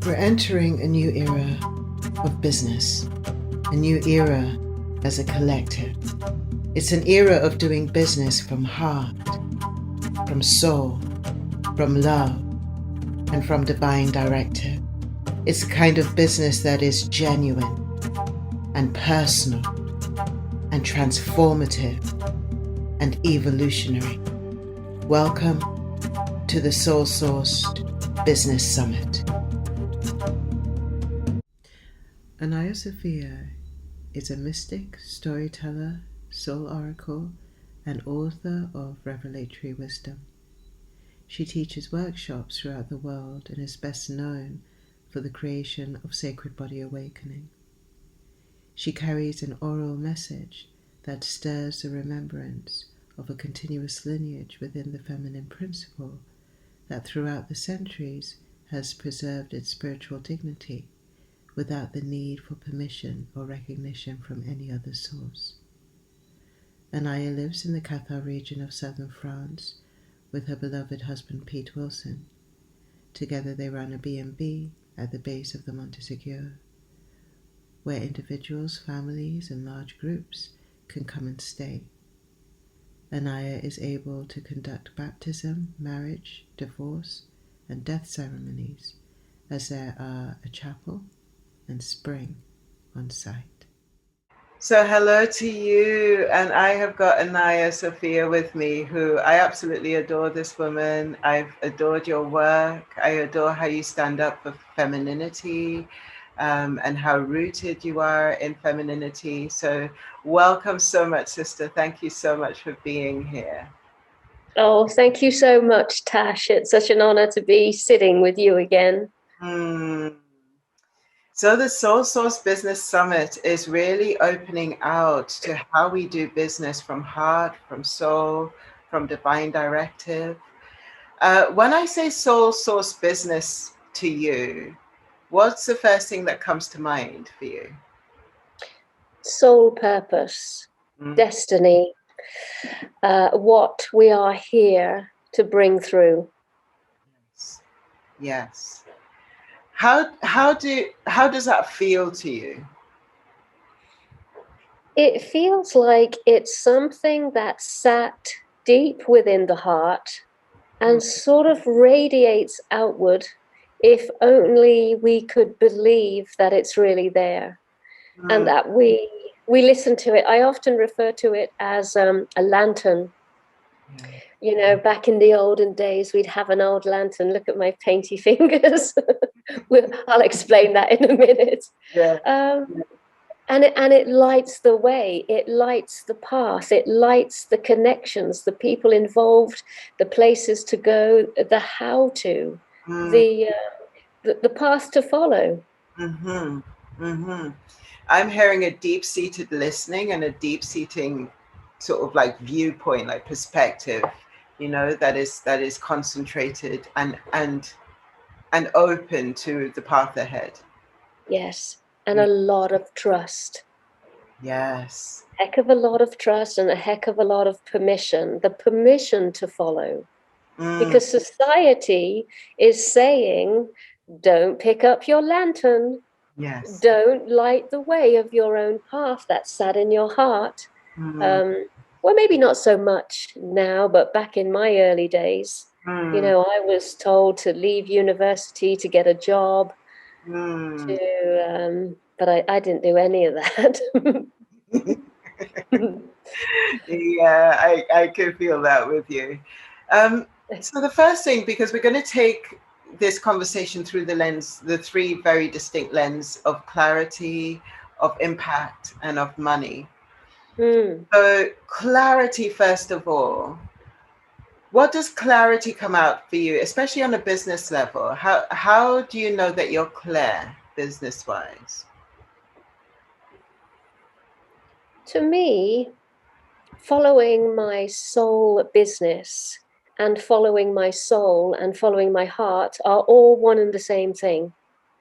We're entering a new era of business, a new era as a collective. It's an era of doing business from heart, from soul, from love, and from divine directive. It's a kind of business that is genuine and personal and transformative and evolutionary. Welcome to the Soul Sourced Business Summit. Anaiya Sophia is a mystic, storyteller, soul oracle, and author of Revelatory wisdom. She teaches workshops throughout the world and is best known for the creation of Sacred Body Awakening. She carries an oral message that stirs the remembrance of a continuous lineage within the feminine principle that throughout the centuries has preserved its spiritual dignity without the need for permission or recognition from any other source. Anaiya lives in the Cathar region of southern France with her beloved husband Pete Wilson. Together they run a B&B at the base of the Monte Seguro, where individuals, families, and large groups can come and stay. Anaiya is able to conduct baptism, marriage, divorce, and death ceremonies, as there are a chapel and spring on site. So hello to you, and I have got Anaiya Sophia with me, who I absolutely adore this woman. I've adored your work. I adore how you stand up for femininity and how rooted you are in femininity. So welcome so much, sister. Thank you so much for being here. Oh, thank you so much, Tash. It's such an honor to be sitting with you again. So the Soul Source Business Summit is really opening out to how we do business from heart, from soul, from divine directive. When I say Soul Source Business to you, what's the first thing that comes to mind for you? Soul purpose, destiny, what we are here to bring through. Yes. How does that feel to you? It feels like it's something that sat deep within the heart and sort of radiates outward if only we could believe that it's really there and that we listen to it. I often refer to it as a lantern. You know, back in the olden days, we'd have an old lantern. Look at my painty fingers. I'll explain that in a minute. And it lights the way. It lights the path. It lights the connections, the people involved, the places to go, the how to, the path to follow. I'm hearing a deep-seated listening and a deep-seating sort of like viewpoint, like perspective, you know, that is concentrated and open to the path ahead. Yes, and a lot of trust. Yes. Heck of a lot of trust and a heck of a lot of permission, the permission to follow. Because society is saying, don't pick up your lantern. Yes. Don't light the way of your own path that sat in your heart. Well, maybe not so much now, but back in my early days, you know, I was told to leave university to get a job, but I didn't do any of that. Yeah, I could feel that with you. So the first thing, because we're going to take this conversation through the lens, the three very distinct lens of clarity, of impact, and of money. So clarity, first of all. What does clarity come out for you, especially on a business level? How do you know that you're clear business-wise? To me, following my soul business and following my soul and following my heart are all one and the same thing.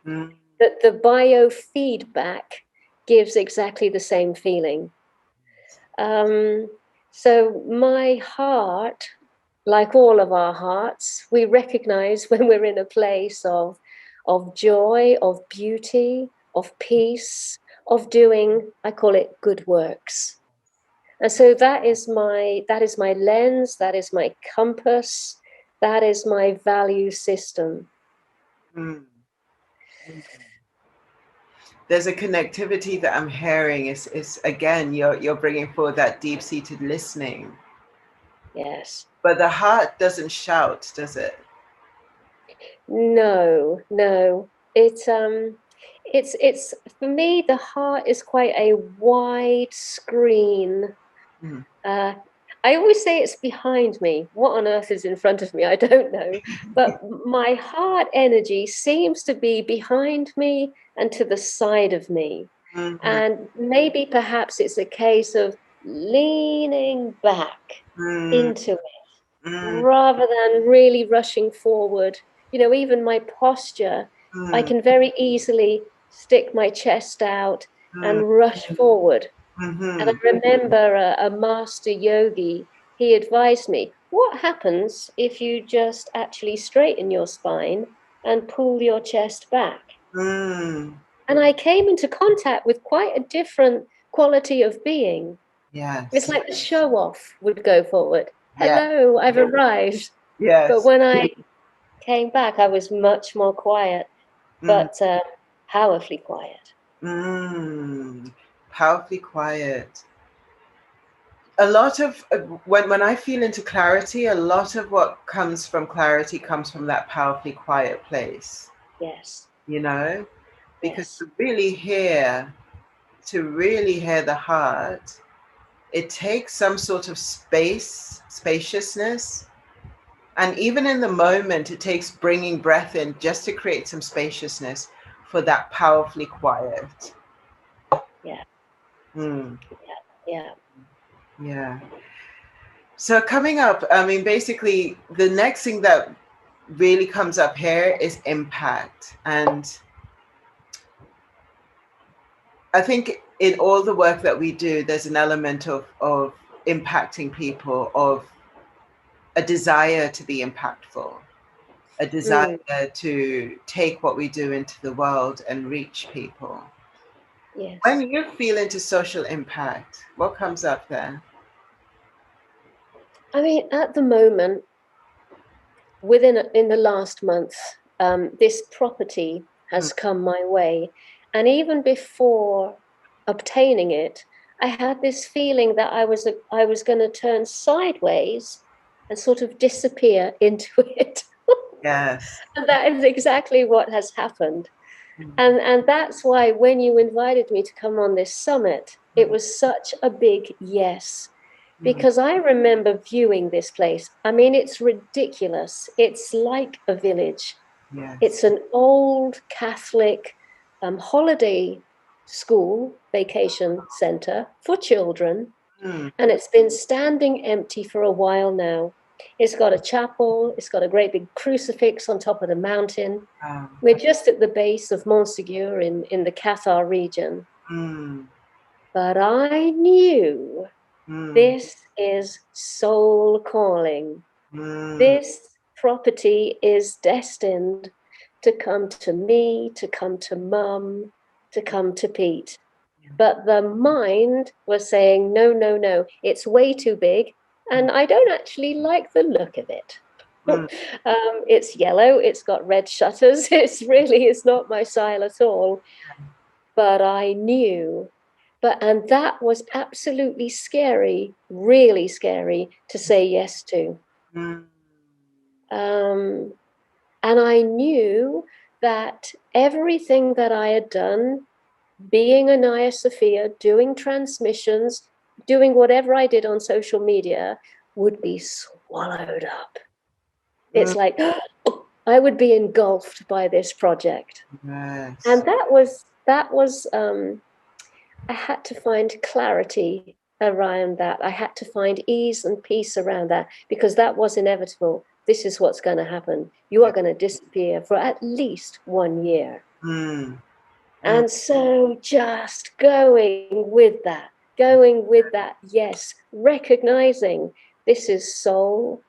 That the biofeedback gives exactly the same feeling. So my heart, like all of our hearts, we recognize when we're in a place of of joy, of beauty, of peace, of doing, I call it good works. And so that is my lens, that is my compass, that is my value system. Mm. Mm. There's a connectivity that I'm hearing. Is again, you're bringing forward that deep-seated listening. Yes. But the heart doesn't shout, does it? No. It's for me, the heart is quite a wide screen. Mm. I always say it's behind me. What on earth is in front of me? I don't know. But my heart energy seems to be behind me and to the side of me. Mm-hmm. And maybe perhaps it's a case of leaning back Mm. into it Mm. rather than really rushing forward. Even my posture, I Mm. can very easily stick my chest out Mm. and rush forward. And I Mm-hmm. remember a master yogi, he advised me, what happens if you just actually straighten your spine and pull your chest back? Mm. And I came into contact with quite a different quality of being. It's Yes. like the show off would go forward. Yeah. Hello, I've arrived. But Yes. when I came back, I was much more quiet, Mm. but powerfully quiet. Mm. Powerfully quiet. A lot of when I feel into clarity, a lot of what comes from clarity comes from that powerfully quiet place. Yes, You know, because yes. to really hear the heart, it takes some sort of spaciousness. And even in the moment, it takes bringing breath in just to create some spaciousness for that powerfully quiet. Yeah, Mm, yeah. yeah. So coming up, I mean, basically, the next thing that really comes up here is impact. And I think in all the work that we do, there's an element of impacting people, of a desire to be impactful, a desire to take what we do into the world and reach people. Yes. When you feel into social impact, what comes up there? I mean, at the moment, in the last month, this property Mm. has come my way, and even before obtaining it, I had this feeling that I was going to turn sideways and sort of disappear into it. Yes. And that is exactly what has happened. Mm. And that's why when you invited me to come on this summit, it Mm. was such a big yes. Mm. Because I remember viewing this place. I mean, it's ridiculous. It's like a village. Yes. It's an old Catholic holiday school vacation center for children, Mm. and it's been standing empty for a while now. It's got a chapel, it's got a great big crucifix on top of the mountain. Um, We're just at the base of Montségur in the Cathar region. mm. But I knew Mm. this is soul calling. Mm. This property is destined to come to me, to come to mum, to come to Pete. But the mind was saying, no, no, no, it's way too big. And I don't actually like the look of it. Mm. It's yellow, it's got red shutters. It's not my style at all. But I knew. And that was absolutely scary, really scary to say yes to. Mm. Um, and I knew that everything that I had done, being Anaiya Sophia, doing transmissions, doing whatever I did on social media, would be swallowed up. Mm. It's like I would be engulfed by this project. Yes. And I had to find clarity around that. I had to find ease and peace around that because that was inevitable. This is what's going to happen. You are going to disappear for at least 1 year. Mm. Mm. And so just going with that, yes, recognizing this is soul,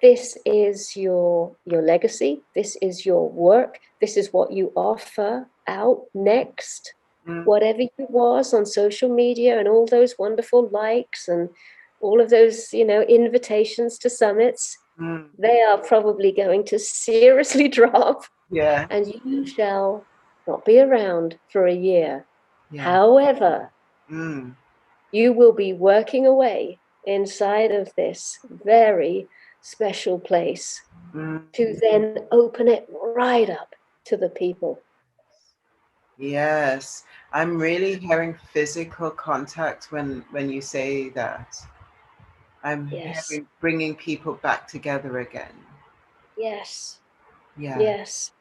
this is your legacy, this is your work, this is what you offer out next. Whatever you was on social media and all those wonderful likes and all of those, invitations to summits, they are probably going to seriously drop. Yeah. And you shall not be around for a year. Yeah. However, you will be working away inside of this very special place to then open it right up to the people. Yes, I'm really hearing physical contact when you say that. I'm Yes. hearing bringing people back together again. Yes. Yeah, Yes.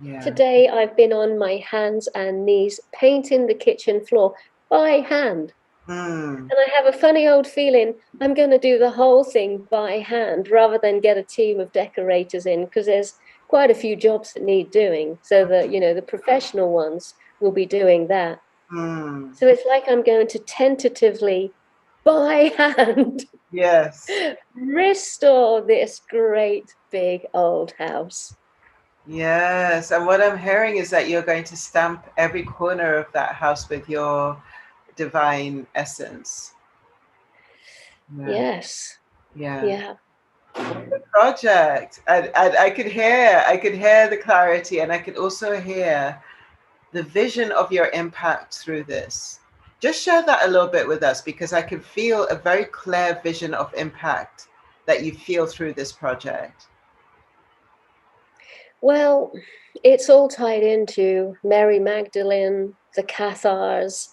yeah. Today I've been on my hands and knees painting the kitchen floor by hand. And I have a funny old feeling I'm going to do the whole thing by hand rather than get a team of decorators in, because there's quite a few jobs that need doing. So that, the professional ones will be doing that. So it's like I'm going to tentatively, by hand, Yes. restore this great big old house. Yes. And what I'm hearing is that you're going to stamp every corner of that house with your divine essence. Yeah. Yes. Yeah. Yeah. The project. And I could hear the clarity, and I could also hear the vision of your impact through this. Just share that a little bit with us, because I can feel a very clear vision of impact that you feel through this project. Well, it's all tied into Mary Magdalene, the Cathars,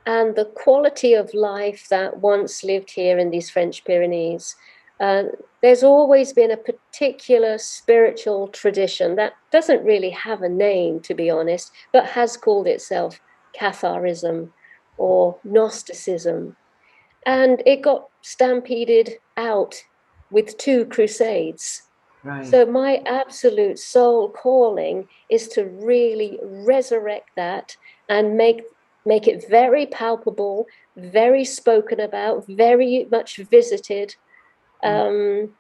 and the quality of life that once lived here in these French Pyrenees. There's always been a particular spiritual tradition that doesn't really have a name, to be honest, but has called itself Catharism or Gnosticism. And it got stampeded out with 2 crusades. Right. So my absolute soul calling is to really resurrect that and make it very palpable, very spoken about, very much visited. And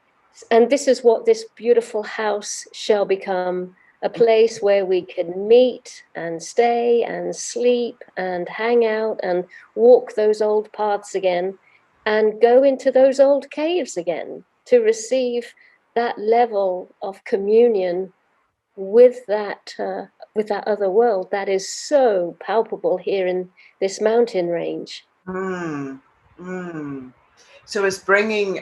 this is what this beautiful house shall become, a place where we can meet and stay and sleep and hang out and walk those old paths again and go into those old caves again to receive that level of communion with that other world that is so palpable here in this mountain range. Mm, mm. So it's bringing.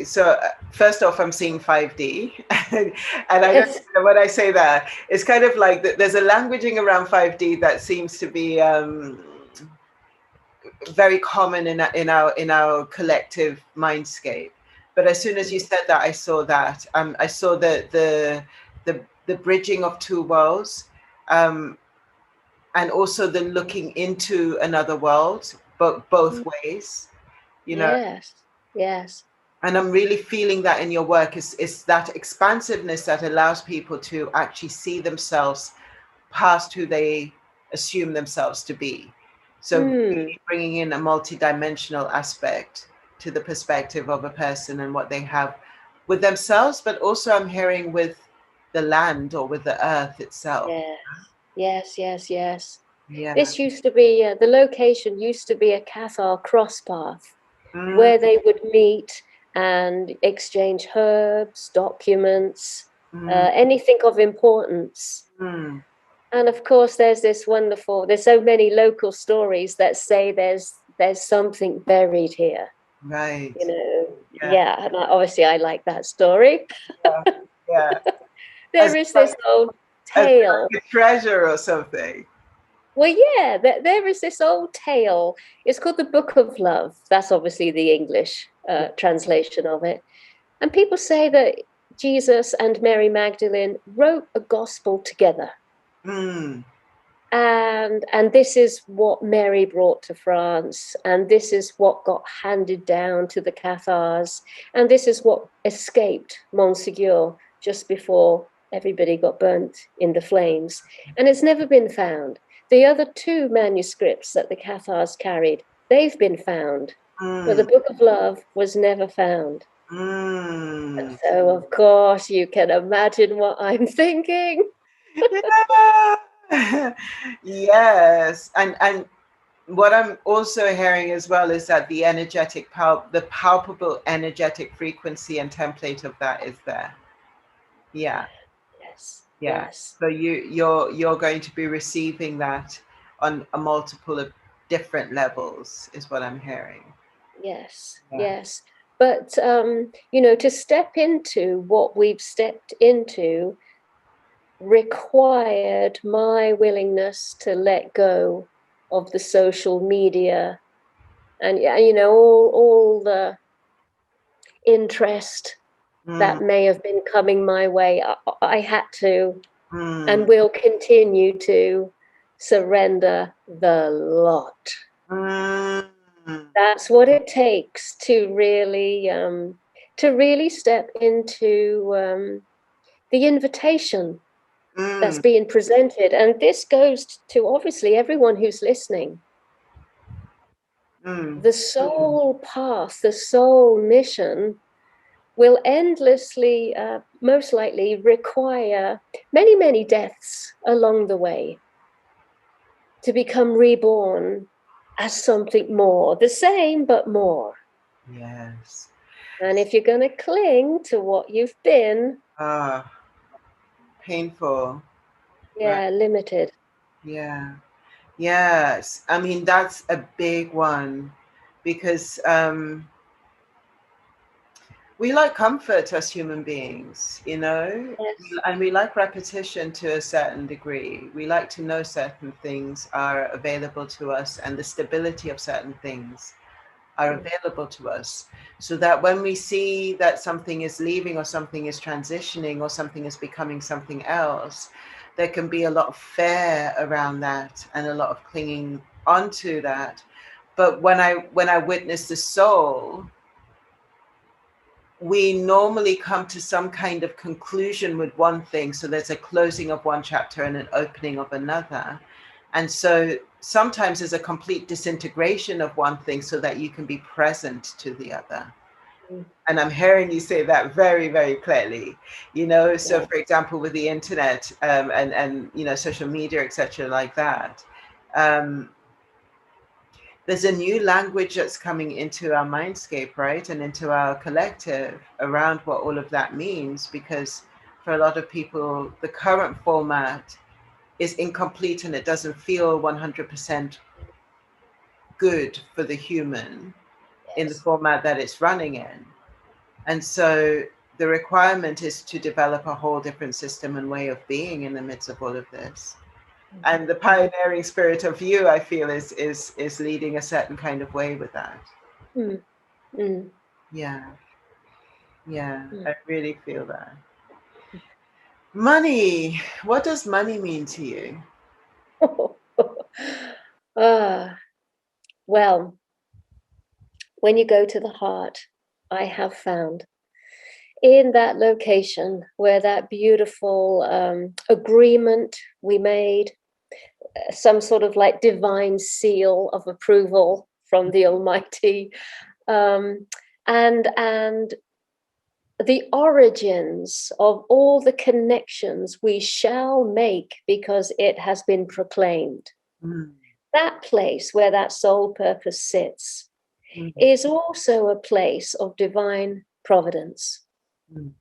So first off, I'm seeing 5D, and I don't Yes. know when I say that, it's kind of like there's a languaging around 5D that seems to be very common in our collective mindscape. But as soon as you said that, I saw that. I saw the bridging of two worlds, and also the looking into another world, but both ways. Yes. Yes. And I'm really feeling that in your work is that expansiveness that allows people to actually see themselves past who they assume themselves to be. So really bringing in a multidimensional aspect to the perspective of a person and what they have with themselves, but also I'm hearing with the land or with the earth itself. Yes. Yes. Yes. Yes. Yeah. This used to be, the location used to be a Cathar cross path Mm, where they would meet and exchange herbs, documents, anything of importance. mm, And of course, there's so many local stories that say there's something buried here, right. Yeah. Yeah, and obviously I like that story. Yeah. Yeah. As There is like, this old as tale. like a treasure or something. Well, yeah, there is this old tale. It's called the Book of Love. That's obviously the English translation of it. And people say that Jesus and Mary Magdalene wrote a gospel together. Mm, And this is what Mary brought to France, and this is what got handed down to the Cathars, and this is what escaped Montségur just before everybody got burnt in the flames. And it's never been found. The other 2 manuscripts that the Cathars carried, they've been found, but the Book of Love was never found. Mm. So, of course, you can imagine what I'm thinking. Yeah. Yes. And what I'm also hearing as well is that the energetic the palpable energetic frequency and template of that is there. Yeah. Yes, Yeah. yes. So you're going to be receiving that on a multiple of different levels is what I'm hearing. Yes, Yeah. yes. But, to step into what we've stepped into required my willingness to let go of the social media and, all the interest Mm, that may have been coming my way. I had to and mm, will continue to surrender the lot. mm, That's what it takes to really step into the invitation that's mm, being presented. And this goes to obviously everyone who's listening. mm, The soul path, the soul mission will endlessly, most likely, require many, many deaths along the way to become reborn as something more, the same, but more. yes. And if you're going to cling to what you've been, Ah, painful. Right. yeah, limited. Yeah. Yes. I mean, that's a big one because we like comfort as human beings, you know, Yes. and we like repetition to a certain degree. We like to know certain things are available to us and the stability of certain things are available to us, so that when we see that something is leaving or something is transitioning or something is becoming something else, there can be a lot of fear around that and a lot of clinging onto that. But when I witness the soul, we normally come to some kind of conclusion with one thing. So there's a closing of one chapter and an opening of another. And so sometimes there's a complete disintegration of one thing so that you can be present to the other. And I'm hearing you say that very, very clearly, you know. So Yeah. for example, with the internet and social media, etc., like that, um, there's a new language that's coming into our mindscape, right? And into our collective around what all of that means. Because for a lot of people, the current format is incomplete and it doesn't feel 100% good for the human in the Yes. format that it's running in. And so the requirement is to develop a whole different system and way of being in the midst of all of this. And the pioneering spirit of you, I feel, is leading a certain kind of way with that. Mm. Mm. Yeah, yeah, Mm. I really feel that. Money. What does money mean to you? Ah, well, when you go to the heart, I have found in that location where that beautiful agreement we made, some sort of like divine seal of approval from the Almighty, um, and the origins of all the connections we shall make because it has been proclaimed. Mm, That place where that soul purpose sits mm, is also a place of divine providence. mm,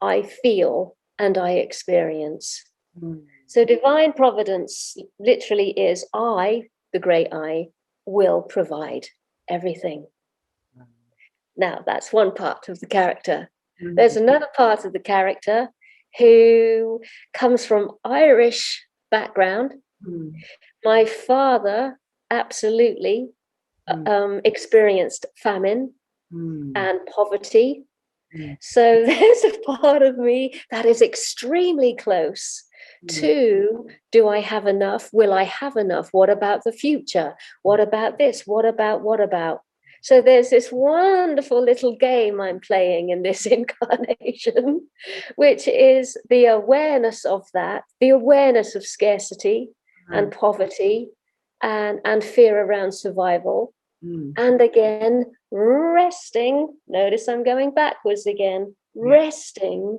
I feel and I experience. mm, So divine providence literally is I, the great I, will provide everything. Now, that's one part of the character. mm, There's another part of the character who comes from Irish background. mm, My father absolutely mm, experienced famine mm, and poverty. mm, So there's a part of me that is extremely close mm, to, do I have enough? Will I have enough? What about the future? What about this? What about, what about? So there's this wonderful little game I'm playing in this incarnation, which is the awareness of that, the awareness of scarcity and mm, poverty and fear around survival. And again, resting. Notice I'm going backwards again. Resting.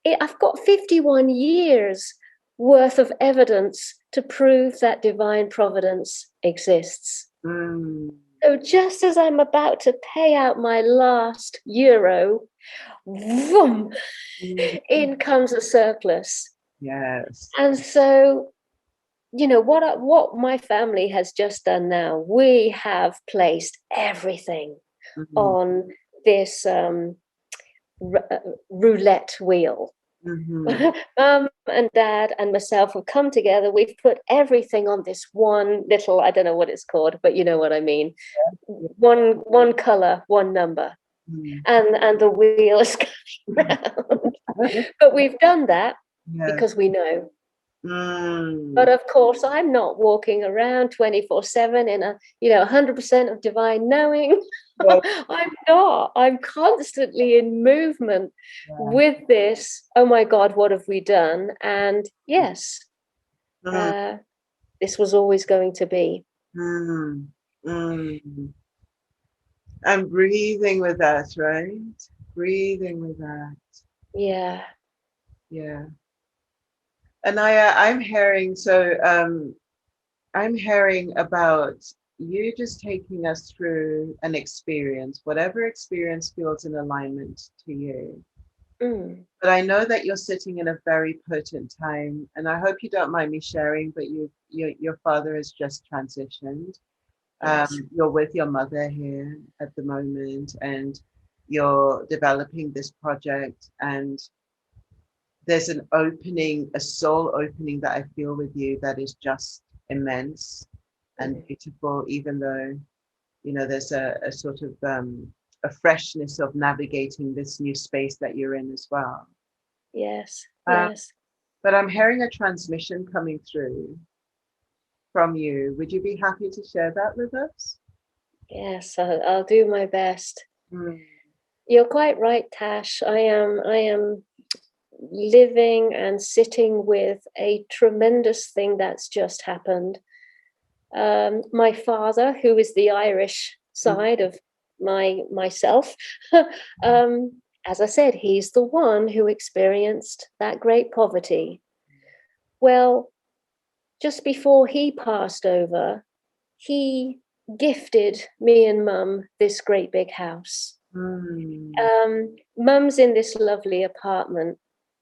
I've got 51 years worth of evidence to prove that divine providence exists. So just as I'm about to pay out my last euro, boom, in comes a surplus. Yes. And so, you know, what my family has just done now, we have placed everything on this roulette wheel. Mum and Dad and myself have come together. We've put everything on this one little, I don't know what it's called, but you know what I mean. One color, one number. And the wheel is going round. But we've done that because we know. But of course, I'm not walking around 24/7 in a 100% of divine knowing. I'm not. I'm constantly in movement with this. Oh my God, what have we done? And yes, this was always going to be. I'm breathing with that, right? Breathing with that. Yeah. Yeah. Anaiya, I'm hearing about you just taking us through an experience, whatever experience feels in alignment to you. But I know that you're sitting in a very potent time, and I hope you don't mind me sharing, but your father has just transitioned. Yes. You're with your mother here at the moment, and you're developing this project, and there's an opening, a soul opening that I feel with you that is just immense and beautiful, even though, there's a sort of a freshness of navigating this new space that you're in as well. Yes, yes. But I'm hearing a transmission coming through from you. Would you be happy to share that with us? Yes, I'll do my best. You're quite right, Tash. I am living and sitting with a tremendous thing that's just happened. My father, who is the Irish side of myself, as I said, he's the one who experienced that great poverty. Well, just before he passed over, he gifted me and Mum this great big house. Mum's in this lovely apartment.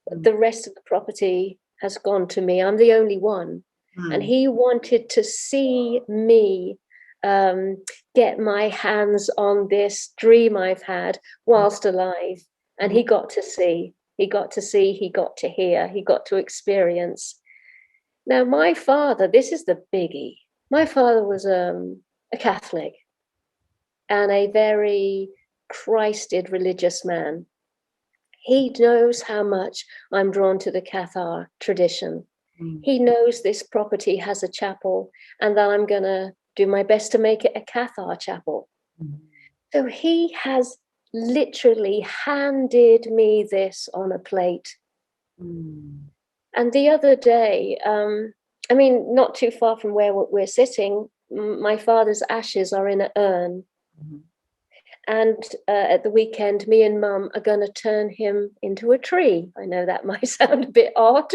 The rest of the property has gone to me. I'm the only one. And he wanted to see me get my hands on this dream I've had whilst alive. And he got to see, he got to hear, he got to experience. Now, my father, this is the biggie. My father was a Catholic and a very Christed religious man. He knows how much I'm drawn to the Cathar tradition. He knows this property has a chapel and that I'm going to do my best to make it a Cathar chapel. So he has literally handed me this on a plate. And the other day, not too far from where we're sitting, my father's ashes are in an urn. And at the weekend, me and Mum are going to turn him into a tree. I know that might sound a bit odd,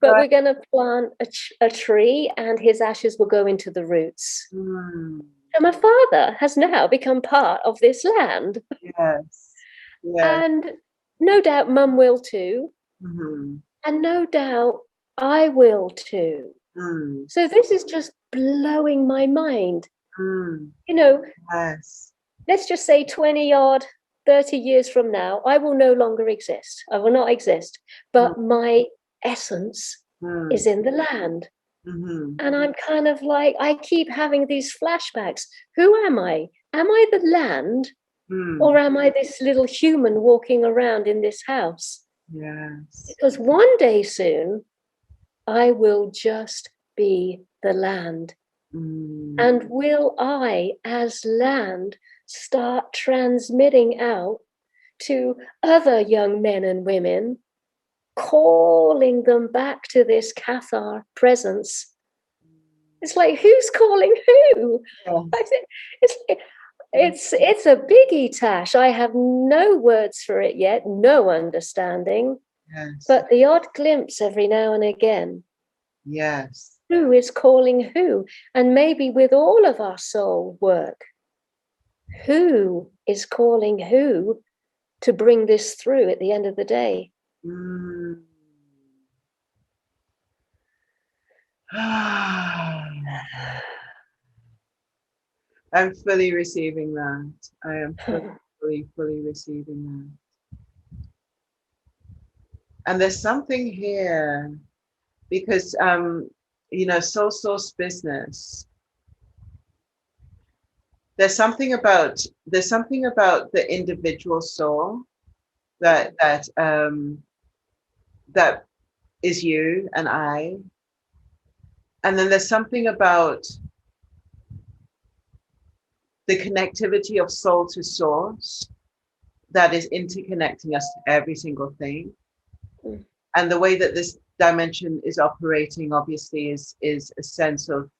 but we're going to plant a tree and his ashes will go into the roots. So my father has now become part of this land. Yes. And no doubt Mum will too. And no doubt I will too. So this is just blowing my mind. Yes. Let's just say 20 odd, 30 years from now, I will no longer exist. I will not exist. But my essence is in the land. And I'm kind of like, I keep having these flashbacks. Who am I? Am I the land? Or am I this little human walking around in this house? Yes. Because one day soon, I will just be the land. And will I, as land, start transmitting out to other young men and women, calling them back to this Cathar presence It's like, who's calling who? Yeah. It's a biggie, Tash. I have no words for it yet, no understanding, Yes. but the odd glimpse every now and again. Yes. Who is calling who? And maybe with all of our soul work, who is calling who to bring this through at the end of the day? Mm. I'm fully receiving that. I am fully receiving that. And there's something here because soul source business. There's something about the individual soul that is you and I. And then there's something about the connectivity of soul to source that is interconnecting us to every single thing. Mm. And the way that this dimension is operating, obviously, is a sense of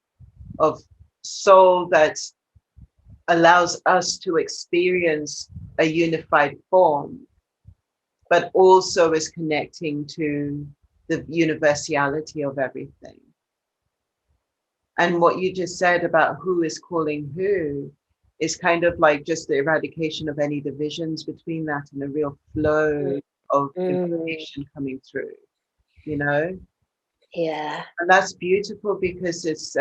soul that allows us to experience a unified form, but also is connecting to the universality of everything. And what you just said about who is calling who is kind of like just the eradication of any divisions between that and a real flow of information coming through, you know? Yeah. And that's beautiful because it's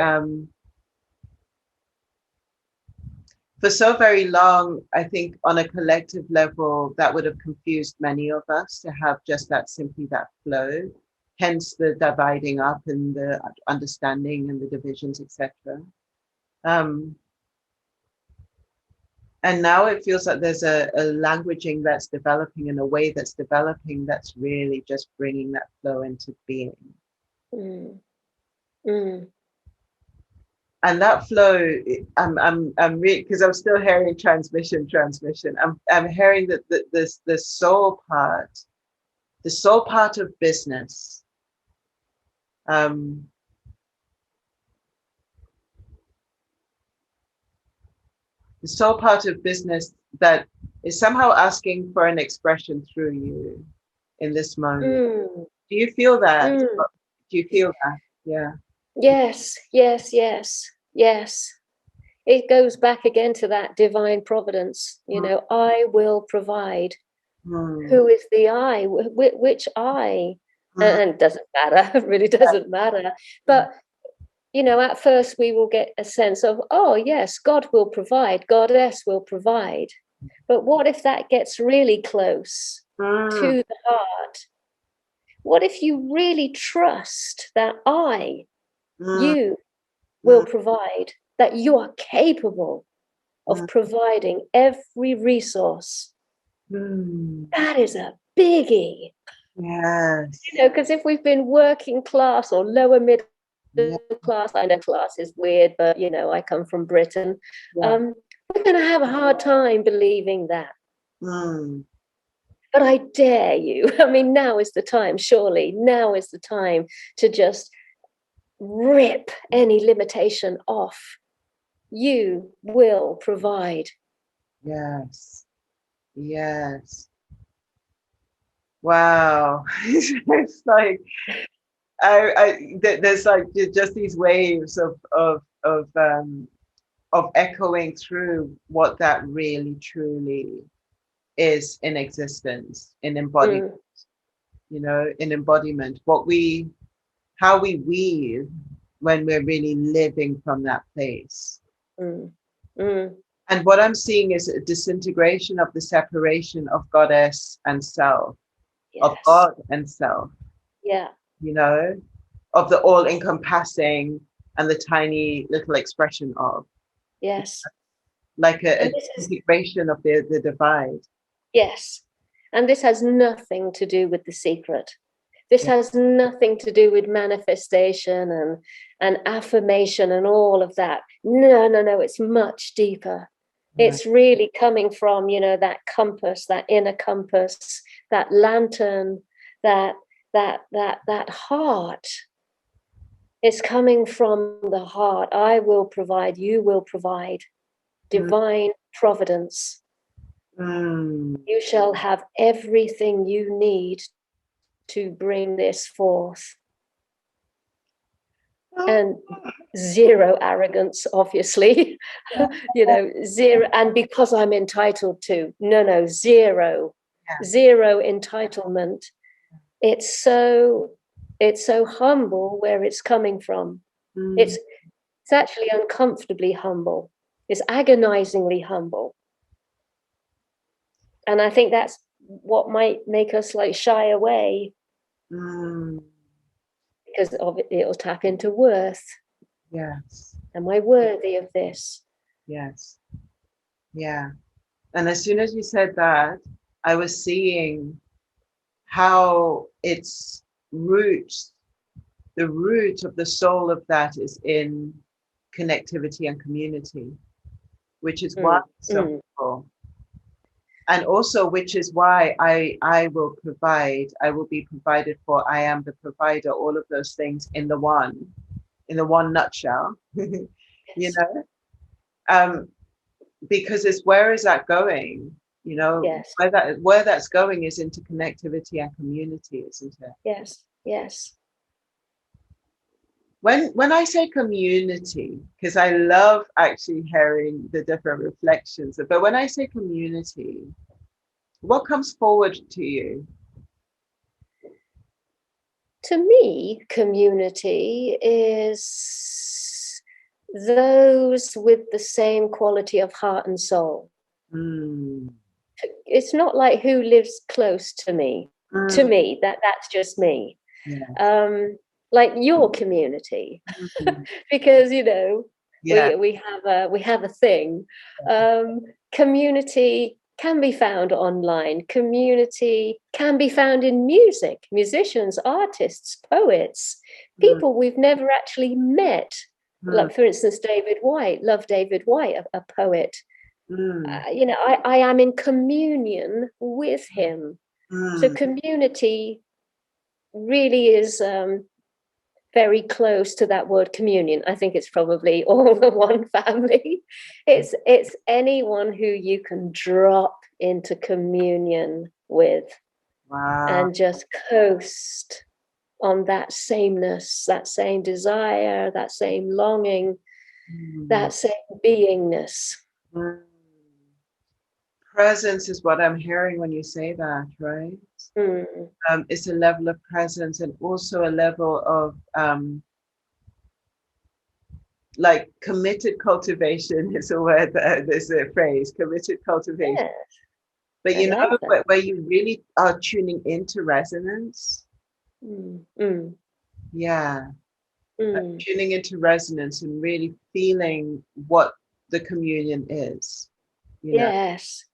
for so very long, I think on a collective level, that would have confused many of us to have just that simply that flow, hence the dividing up and the understanding and the divisions, etc. And now it feels like there's a languaging that's developing and a way that's developing that's really just bringing that flow into being. Mm. Mm. And that flow, I'm really, because I'm still hearing transmission. I'm hearing that the soul part of business. The soul part of business that is somehow asking for an expression through you in this moment. Mm. Do you feel that? Mm. Do you feel that? Yeah. Yes. It goes back again to that divine providence. I will provide. Who is the I? Which I? And it doesn't matter. It really doesn't matter. But at first we will get a sense of, oh yes, God will provide, Goddess will provide. But what if that gets really close to the heart? What if you really trust that you will provide, that you are capable of providing every resource? That is a biggie. Yes. Because if we've been working class or lower middle class, I know class is weird, but I come from Britain. We're going to have a hard time believing that. But I dare you. I mean, now is the time, surely. Now is the time to just rip any limitation off. You will provide. Yes. Wow. It's like there's like just these waves of echoing through what that really truly is in existence, in embodiment. In embodiment, how we weave when we're really living from that place. And what I'm seeing is a disintegration of the separation of goddess and self, of God and self. Yeah. Of the all encompassing and the tiny little expression of. Yes. Like a integration of the divide. Yes. And this has nothing to do with the secret. This has nothing to do with manifestation and affirmation and all of that. No. It's much deeper. It's really coming from, that compass, that inner compass, that lantern, that heart It's coming from the heart. I will provide, you will provide. Divine providence. You shall have everything you need to bring this forth. And zero arrogance, obviously. Zero. And because I'm entitled to. No, zero. Yeah. Zero entitlement. It's so humble where it's coming from. It's actually uncomfortably humble. It's agonizingly humble. And I think that's what might make us like shy away. Because of it, it'll tap into worth. Yes. Am I worthy of this? Yes. Yeah. And as soon as you said that, I was seeing how its roots, the root of the soul of that is in connectivity and community, which is why it's so helpful. And also, which is why I will be provided for, I am the provider, all of those things in the one nutshell, Yes. Because it's where is that going? Yes. Where that's going is into connectivity and community, isn't it? Yes. Yes. When I say community, because I love actually hearing the different reflections, but when I say community, what comes forward to you? To me, community is those with the same quality of heart and soul. It's not like who lives close to me. To me, that's just me. Yeah. Like your community, because Yeah. we have a thing. Community can be found online. Community can be found in music, musicians, artists, poets, people we've never actually met. Like, for instance, David White. Love David White, a poet. I am in communion with him. So community really is very close to that word communion. I think it's probably all the one family. It's anyone who you can drop into communion with. Wow. And just coast on that sameness, that same desire, that same longing, that same beingness. Presence is what I'm hearing when you say that, right? It's a level of presence, and also a level of like committed cultivation is a word, there's a phrase, committed cultivation. Yes. But where you really are tuning into resonance. Yeah. Tuning into resonance and really feeling what the communion is. Yes.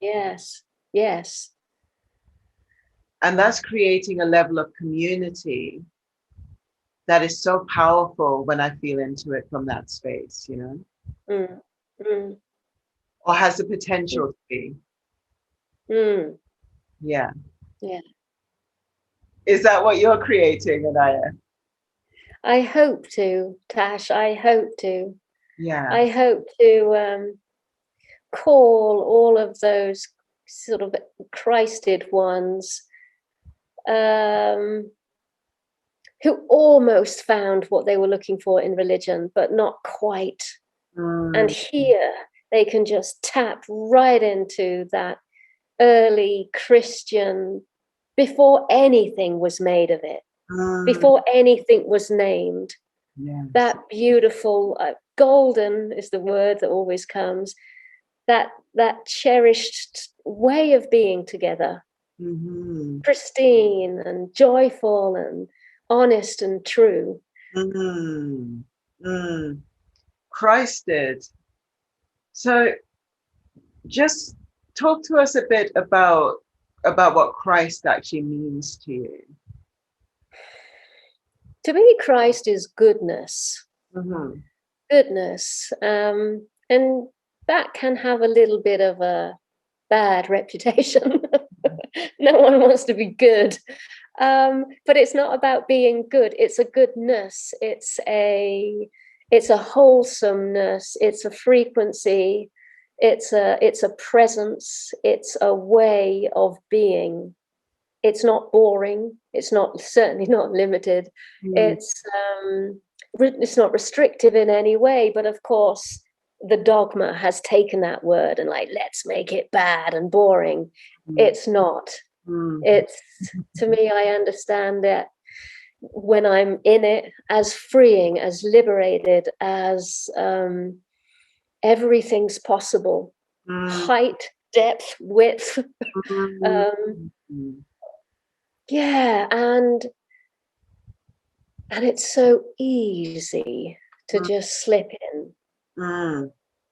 And that's creating a level of community that is so powerful when I feel into it from that space, or has the potential to be. Yeah. Is that what you're creating, Anaiya? I hope to, Tash. I hope to. Yeah. I hope to call all of those sort of Christed ones who almost found what they were looking for in religion, but not quite. And here they can just tap right into that early Christian, before anything was made of it, before anything was named. Yes. That beautiful, golden is the word that always comes, that cherished way of being together, pristine and joyful and honest and true. Christ did. So just talk to us a bit about what Christ actually means to you. To me, Christ is goodness. Goodness. And that can have a little bit of a bad reputation. No one wants to be good. But it's not about being good. It's a goodness. It's a wholesomeness. It's a frequency. It's a presence. It's a way of being. It's not boring. It's not, certainly not limited. It's not restrictive in any way. But of course, the dogma has taken that word and like, let's make it bad and boring. It's not. It's, to me, I understand that when I'm in it, as freeing, as liberated, as everything's possible. Height, depth, width. Yeah, and it's so easy to just slip in.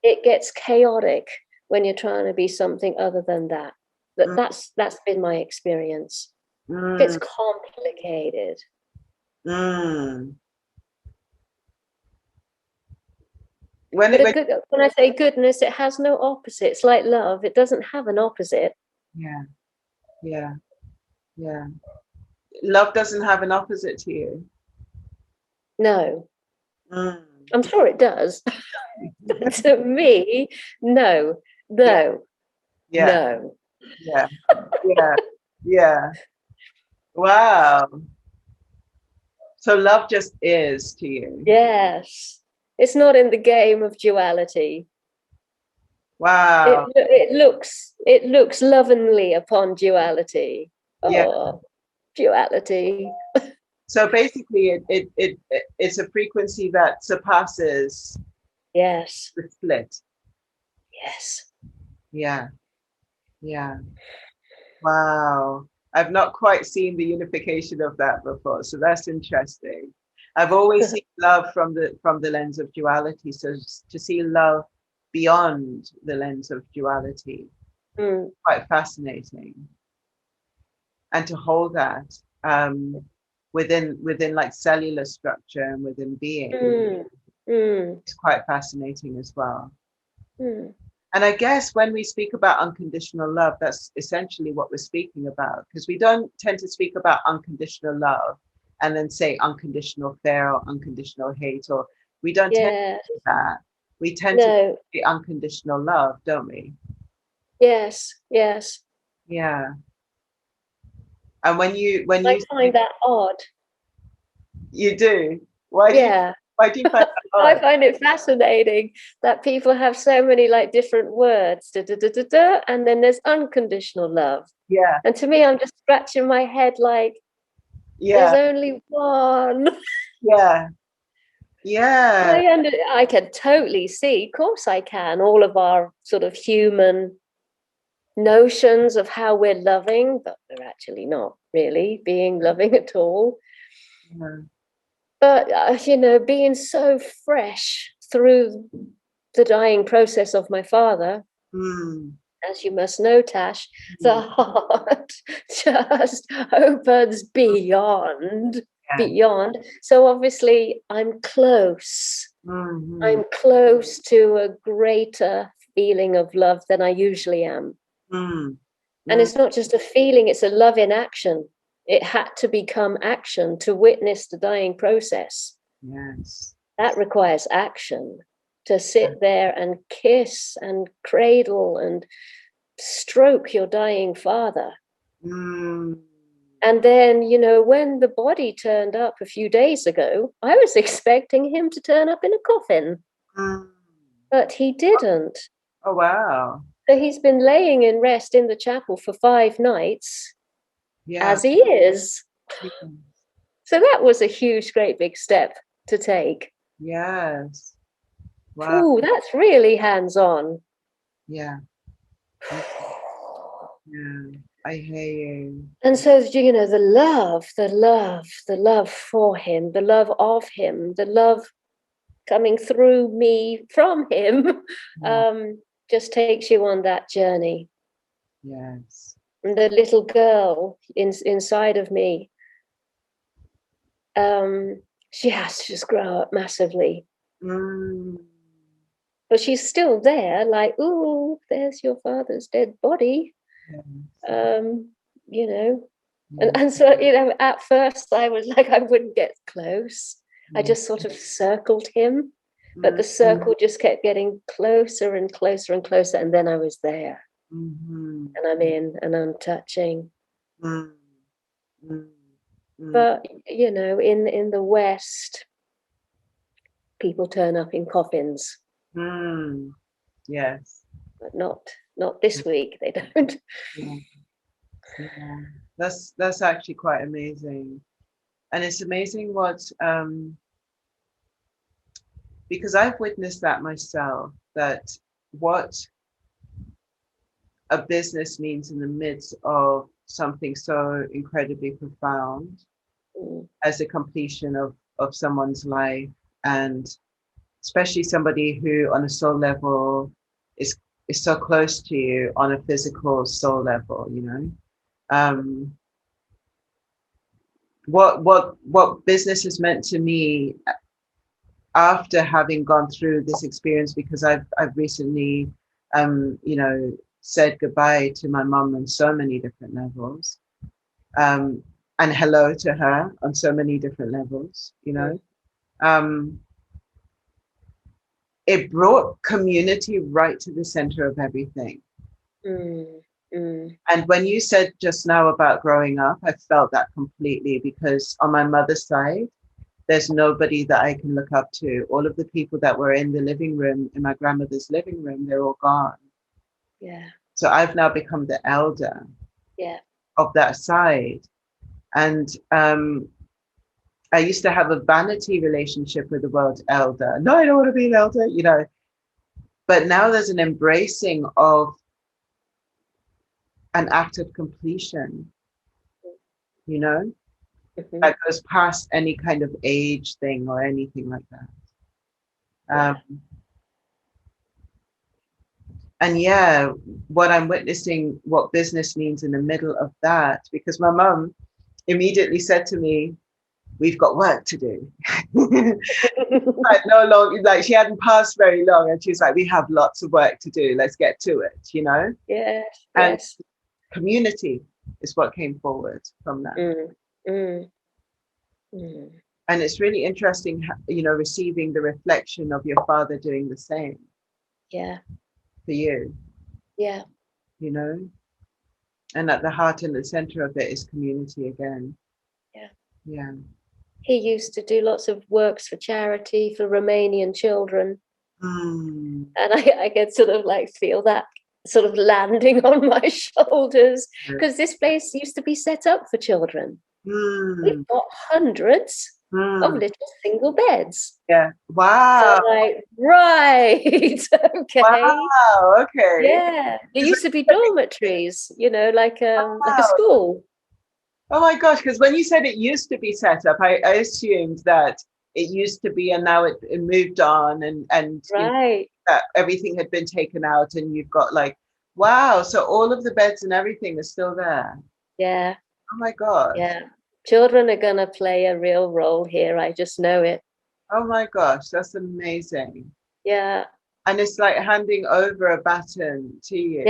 It gets chaotic when you're trying to be something other than that. That's been my experience. It's complicated. When I say goodness, it has no opposite. It's like love. It doesn't have an opposite. Yeah. Love doesn't have an opposite to you. No. I'm sure it does. To me, no. Yeah. Wow. So love just is to you. Yes. It's not in the game of duality. Wow. It looks lovingly upon duality. Yeah. Oh, duality. So basically it's a frequency that surpasses the split. Yes. Yeah. Wow. I've not quite seen the unification of that before, so that's interesting. I've always seen love from the lens of duality. So to see love beyond the lens of duality, quite fascinating. And to hold that within like cellular structure and within being, it's quite fascinating as well. And I guess when we speak about unconditional love, that's essentially what we're speaking about, because we don't tend to speak about unconditional love and then say unconditional fear or unconditional hate, or we don't tend to do that. We tend to say unconditional love, don't we? Yes. Yeah. And when you I find that odd. You do? Why do you find that odd? I find it fascinating that people have so many like different words, and then there's unconditional love. Yeah. And to me, I'm just scratching my head like, there's only one. Yeah. I can totally see, of course I can, all of our sort of human notions of how we're loving, but we're actually not really being loving at all. But being so fresh through the dying process of my father, as you must know, Tash, the heart just opens beyond. So obviously I'm close. I'm close to a greater feeling of love than I usually am. And it's not just a feeling, it's a love in action. It had to become action to witness the dying process. Yes. That requires action, to sit there and kiss and cradle and stroke your dying father. And then, when the body turned up a few days ago, I was expecting him to turn up in a coffin. But he didn't. Oh, wow. So he's been laying in rest in the chapel for 5 nights, as he is. So that was a huge, great big step to take. Yes. Wow. Ooh, that's really hands-on. Yeah. I hear you. And so, the love for him, the love of him, the love coming through me from him, just takes you on that journey. Yes. And the little girl inside of me, she has to just grow up massively. But she's still there, like, ooh, there's your father's dead body. And so, you know, at first I was like, I wouldn't get close. I just sort of circled him, but the circle just kept getting closer and closer and closer. And then I was there, and I'm in, and I'm touching. But, you know, in the West, people turn up in coffins. Yes. But not this week, they don't. Yeah. That's actually quite amazing. And it's amazing what because I've witnessed that myself, that what a business means in the midst of something so incredibly profound as a completion of someone's life, and especially somebody who on a soul level is so close to you on a physical soul level, you know. What business has meant to me after having gone through this experience, because I've recently you know, said goodbye to my mum on so many different levels, and hello to her on so many different levels, you know. It brought community right to the center of everything. And when you said just now about growing up, I felt that completely, because on my mother's side, there's nobody that I can look up to. All of the people that were in the living room, in my grandmother's living room, they're all gone. Yeah. So I've now become the elder of that side. And I used to have a vanity relationship with the word elder. No, I don't want to be an elder, you know. But now there's an embracing of an act of completion, you know, that goes past any kind of age thing or anything like that. And yeah, what I'm witnessing, what business means in the middle of that, because my mum immediately said to me, we've got work to do. Like no long, like she hadn't passed very long, and she was like, we have lots of work to do, let's get to it, you know. And community is what came forward from that. And it's really interesting, you know, receiving the reflection of your father doing the same for you, you know. And at the heart and the center of it is community again. He used to do lots of works for charity for Romanian children. And I could sort of like feel that sort of landing on my shoulders, because this place used to be set up for children. We've got hundreds of little single beds. Wow. So like, right. Okay. Wow. Okay. Yeah. There used to be dormitories, you know, like a school. Oh my gosh, because when you said it used to be set up, I assumed that it used to be and now it moved on, and you know, that everything had been taken out, and you've got like, wow, so all of the beds and everything is still there. Yeah. Oh my gosh. Yeah. Children are going to play a real role here. I just know it. Oh my gosh, that's amazing. Yeah. And it's like handing over a baton to you.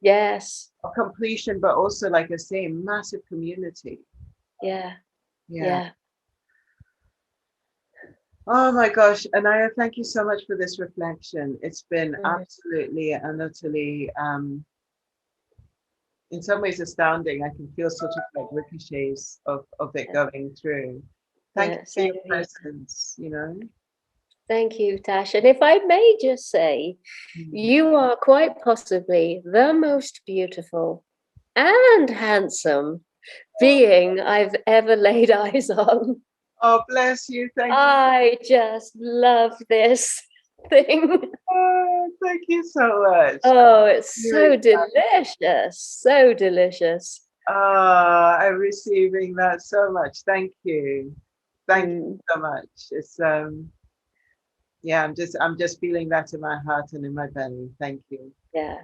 Yes. A completion, but also, like I say, massive community. Yeah. Oh my gosh, Anaiya, thank you so much for this reflection. It's been absolutely and utterly, in some ways, astounding. I can feel sort of like ricochets of it going through. Thank you for your presence, you know. Thank you, Tash. And if I may just say, you are quite possibly the most beautiful and handsome being I've ever laid eyes on. Oh, bless you. Thank you. I just love this thing. Oh, thank you so much. Oh, it's so delicious. So delicious. Oh, I'm receiving that so much. Thank you. Thank you so much. It's yeah, I'm just feeling that in my heart and in my belly. Thank you. Yeah.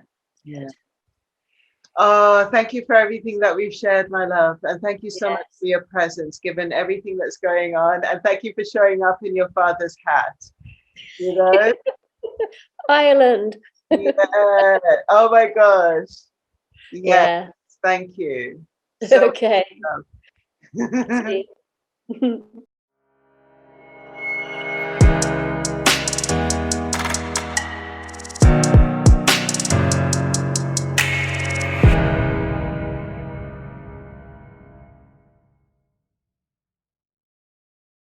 Oh, thank you for everything that we've shared, my love. And thank you so much for your presence, given everything that's going on. And thank you for showing up in your father's hat. You know? Ireland. Yeah. Oh my gosh. Yeah. Thank you. So Okay. love. See.